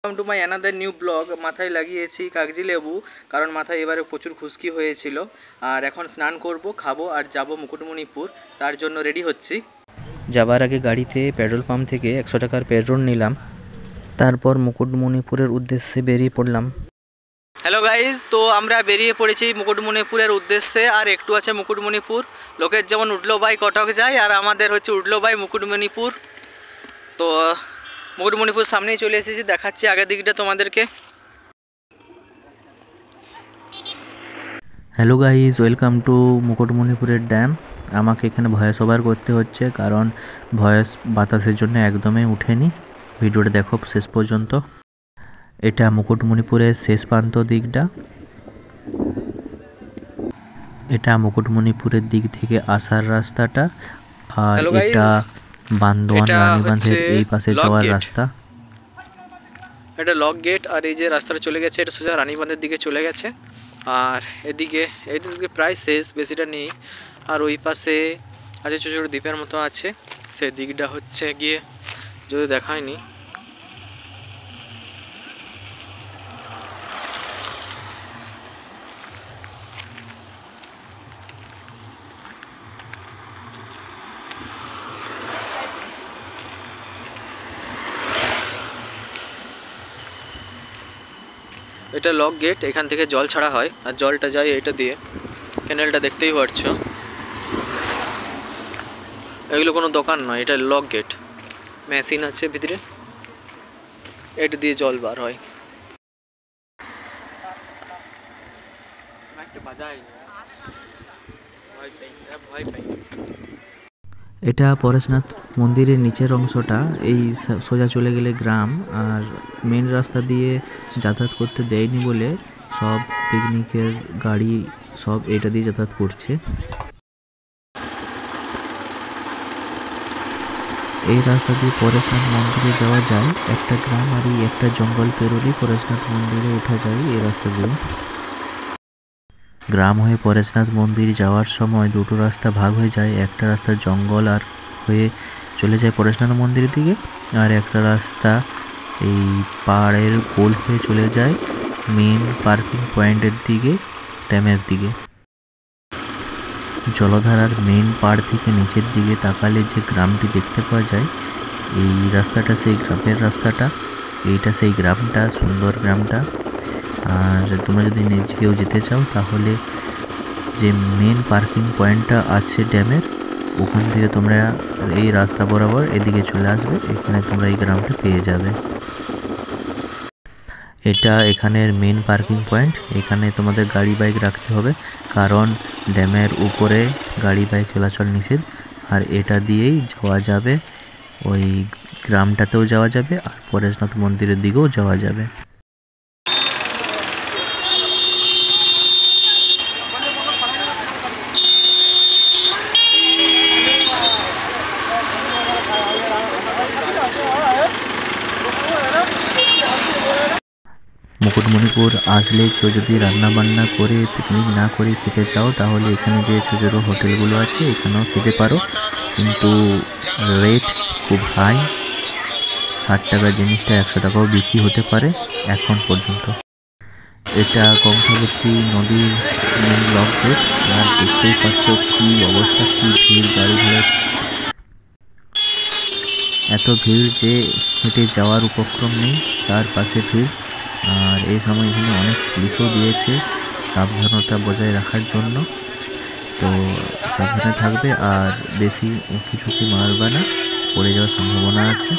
Welcome to my another new blog. মাথায় লাগিয়েছি কাগজি লেবু, কারণ মাথায় এবারে প্রচুর খুশকি হয়েছিল। আর এখন স্নান করব, খাবো আর যাব মুকুটমণিপুর। তার জন্য রেডি হচ্ছি। যাবার আগে গাড়িতে পেট্রোল পাম্প থেকে 100 টাকার পেট্রোল নিলাম, তারপর মুকুটমণিপুরের উদ্দেশ্যে বেরিয়ে পড়লাম। হ্যালো গাইজ, তো আমরা বেরিয়ে পড়েছি মুকুটমণিপুরের উদ্দেশ্যে। আর একটু আছে মুকুটমণিপুর। লোকের যেমন উঠলো বাই কটক যায়, আর আমাদের হচ্ছে উঠলো বাই মুকুটমণিপুর। তো মুকুটমণিপুর সামনেই চলে এসেছি, দেখাচ্ছি আগের দিকটা তোমাদেরকে। হ্যালো গাইজ, ওয়েলকাম টু মুকুটমণিপুরের ড্যাম। আমাকে এখানে ভয়েস ওভার করতে হচ্ছে, কারণ ভয়েস বাতাসের জন্য একদমই উঠেনি। ভিডিওটা দেখো শেষ পর্যন্ত। এটা মুকুটমণিপুরের শেষ প্রান্ত দিকটা। এটা মুকুটমণিপুরের দিক থেকে আসার রাস্তাটা, আর এটা বান্দোয়ান রানীবাঁধের এই পাশে যাওয়ার রাস্তা। এটা লক গেট, আর এই যে রাস্তাটা চলে গেছে এটা সোজা রানীবাঁধের দিকে চলে গেছে। আর এদিকে প্রায় শেষ, বেশিটা নেই। আর ওই পাশে আছে ছোটো ছোটো দ্বীপের মতো আছে, সেই দিকটা হচ্ছে গিয়ে যদি দেখায়নি। এটা লক গেট, এখান থেকে জল ছাড়া হয় আর জলটা যায় এটা দিয়ে। ক্যানেলটা দেখতেই পাচ্ছো। এগুলো কোনো দোকান নয়, এটা লক গেট। মেশিন আছে ভিতরে, এটা দিয়ে জল বার হয়। এটা পরেশনাথ মন্দিরের নিচের অংশটা। এই সোজা চলে গেলে গ্রাম, আর মেন রাস্তা দিয়ে যাতায়াত করতে দেয়নি বলে সব পিকনিকের গাড়ি সব এটা দিয়ে যাতায়াত করছে। এই রাস্তা দিয়ে পরেশনাথ মন্দিরে যাওয়া যায়। একটা গ্রাম আর এই একটা জঙ্গল পেরোলেই পরেশনাথ মন্দিরে ওঠা যায় এই রাস্তা দিয়ে। গ্রাম হয়ে পরেশনাথ মন্দির যাওয়ার সময় দুটো রাস্তা ভাগ হয়ে যায়। একটা রাস্তা জঙ্গল আর হয়ে চলে যায় পরেশনাথ মন্দিরের দিকে, আর একটা রাস্তা এই পাহাড়ের কোল হয়ে চলে যায় মেন পার্কিং পয়েন্টের দিকে, ড্যামের দিকে। জলধারার মেন পাড় থেকে নিচের দিকে তাকালে যে গ্রামটি দেখতে পাওয়া যায়, এই রাস্তাটা সেই গ্রামের রাস্তাটা। এইটা সেই গ্রামটা, সুন্দর গ্রামটা। আর তোমরা যদি কেউ যেতে চাও তাহলে যে মেন পার্কিং পয়েন্টটা আছে ড্যামের, ওখান থেকে তোমরা এই রাস্তা বরাবর এদিকে চলে আসবে, এখানে তোমরা এই গ্রামটা পেয়ে যাবে। এটা এখানের মেন পার্কিং পয়েন্ট। এখানে তোমাদের গাড়ি বাইক রাখতে হবে, কারণ ড্যামের উপরে গাড়ি বাইক চলাচল নিষেধ। আর এটা দিয়েই যাওয়া যাবে, ওই গ্রামটাতেও যাওয়া যাবে আর পরেশনাথ মন্দিরের দিকেও যাওয়া যাবে। মুকুটমণিপুর আসলে কেউ যদি রান্না বান্না করে পিকনিক না করে খেতে চাও, তাহলে এখানে যে ছোটো ছোটো হোটেলগুলো আছে এখানেও খেতে পারো, কিন্তু রেট খুব হাই। 60 টাকার জিনিসটা 100 টাকাও বিক্রি হতে পারে এখন পর্যন্ত। এটা গঙ্গাবতী নদীর মেন লক গেট, আর দেখতেই পাচ্ছ কি অবস্থা, কি ভিড় গাড়ি ঘোড়া। এত ভিড় যে হেঁটে যাওয়ার উপক্রম নেই, তার পাশে ভিড়। আর এই সময় এখানে অনেক পুলিশও দিয়েছে সাবধানতা বজায় রাখার জন্য। তো সাবধানে থাকবে, আর বেশি উঁকি ঝুঁকি মারবে না, পড়ে যাওয়ার সম্ভাবনা আছে।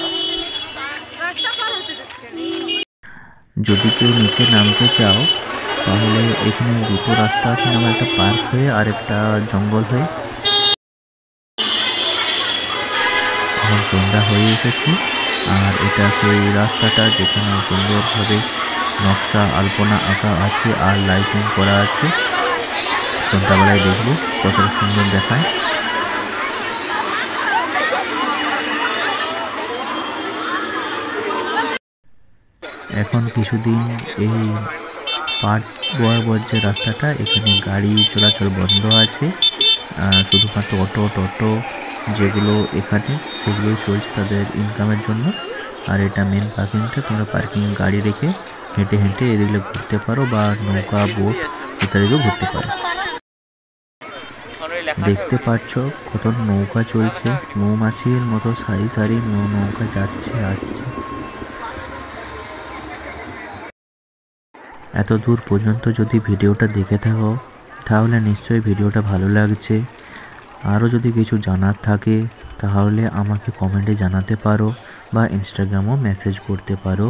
যদি কেউ নিচে নামতে চাও তাহলে এখানে দুটো রাস্তা আছে, আমার একটা পার্ক হয়ে আর একটা জঙ্গল হয়ে। এখন সন্ধ্যা হয়ে এসেছে, আর এটা সেই রাস্তাটা যেখানে সুন্দরভাবে নকশা আলপনা আঁকা আছে আর লাইটিং করা আছে। সন্ধ্যাবেলায় দেখবো কতটা সুন্দর দেখায়। এখন কিছুদিন এই পার্ক বরাবর যে রাস্তাটা, এখানে গাড়ি চলাচল বন্ধ আছে। শুধুমাত্র অটো টোটো যেগুলো এখানে, সেগুলোই চলছে তাদের ইনকামের জন্য। আর এটা মেন পার্কিংটা, তোমরা পার্কিং গাড়ি রেখে হেঁটে হেঁটে এদিকে ঘুরতে পারো বা নৌকা বোট ইত্যাদিকেও ঘুরতে পারো। দেখতে পাচ্ছ কত নৌকা চলছে, মৌমাছির মতো সারি সারি নৌকা যাচ্ছে আসছে। এত দূর পর্যন্ত যদি ভিডিওটা দেখে থাকো তাহলে নিশ্চয়ই ভিডিওটা ভালো লাগছে। আরও যদি কিছু জানার থাকে তাহলে আমাকে কমেন্টে জানাতে পারো বা ইনস্টাগ্রামও মেসেজ করতে পারো।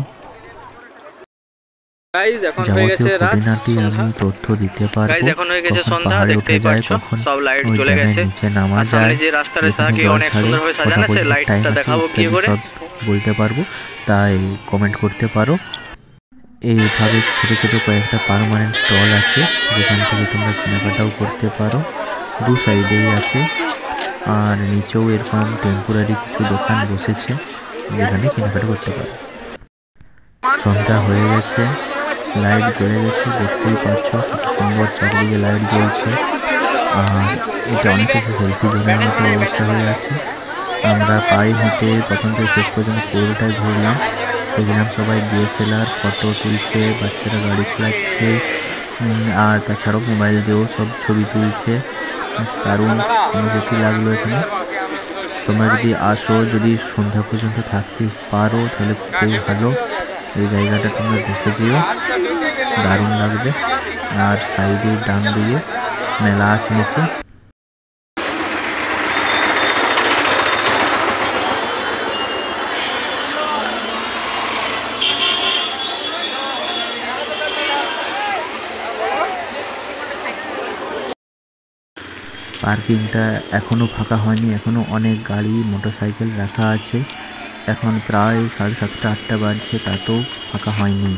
গাইস এখন হয়ে গেছে রাত, খুঁটিনাটি আমি তথ্য দিতে পারবো। গাইস এখন হয়ে গেছে কখন সন্ধ্যা, পাহাড়ে দেখতেই উঠে যায়, পাচ্ছ কখন সব লাইট ওই চলে ড্যামের গেছে। নিচে নামা আর সামনে যায়, যে রাস্তাটা যেখানে থাকে জল অনেক ছাড়ে, সুন্দরভাবে কথা সাজানো আছে, বলতে লাইটটা টাইম আছে দেখাবো কি ইত্যাদি করে। সব বলতে পারবো, তাই কমেন্ট করতে পারো। এইভাবে ছোটো ছোটো কয়েকটা পার্মানেন্ট স্টল আছে যেখান থেকে তোমরা কেনাকাটাও করতে পারো, দু সাইডেই আছে। আর নিচেও এরকম টেম্পোরারি কিছু দোকান বসেছে যেখানে কেনাকাটা করতে পারো। সন্ধ্যা হয়ে গেছে, লাইট জ্বলে গেছে, দেখতেই পাচ্ছ সুন্দর চারদিকে লাইট জ্বলছে। আর এটা অনেক কিছু সেলফি জোনের মতো অবস্থা হয়ে আছে। আমরা পায়ে হেঁটে প্রথম থেকে শেষ পর্যন্ত পুরোটাই ঘুরলাম, দেখলাম সবাই ডিএসএলআর ফটো তুলছে, বাচ্চারা গাড়ি চালাচ্ছে, আর তাছাড়াও মোবাইল দিয়েও সব ছবি তুলছে। দারুণ অনুভূতি লাগলো এখানে। তোমরা যদি আসো, যদি সন্ধ্যা পর্যন্ত থাকতে পারো তাহলে খুবই ভালো। এই জায়গাটা তোমরা দেখে যেও, দারুণ লাগবে। আর সাইডে ডান দিকে মেলা আছে নিচে। পার্কিংটা এখনও ফাঁকা হয়নি, এখনও অনেক গাড়ি মোটরসাইকেল রাখা আছে। এখন প্রায় 7:30 8টা বাজছে, তাতেও ফাঁকা হয়নি।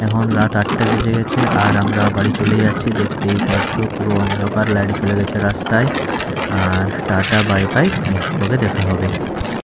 এখন রাত 8টা বেজে গেছে আর আমরা বাড়ি চলে যাচ্ছি। দেখতেই পাচ্ছ পুরো অন্ধকার, লাইট চলে গেছে রাস্তায়। আর টাটা বাই বাই, নেক্সট ব্লগে দেখা হবে।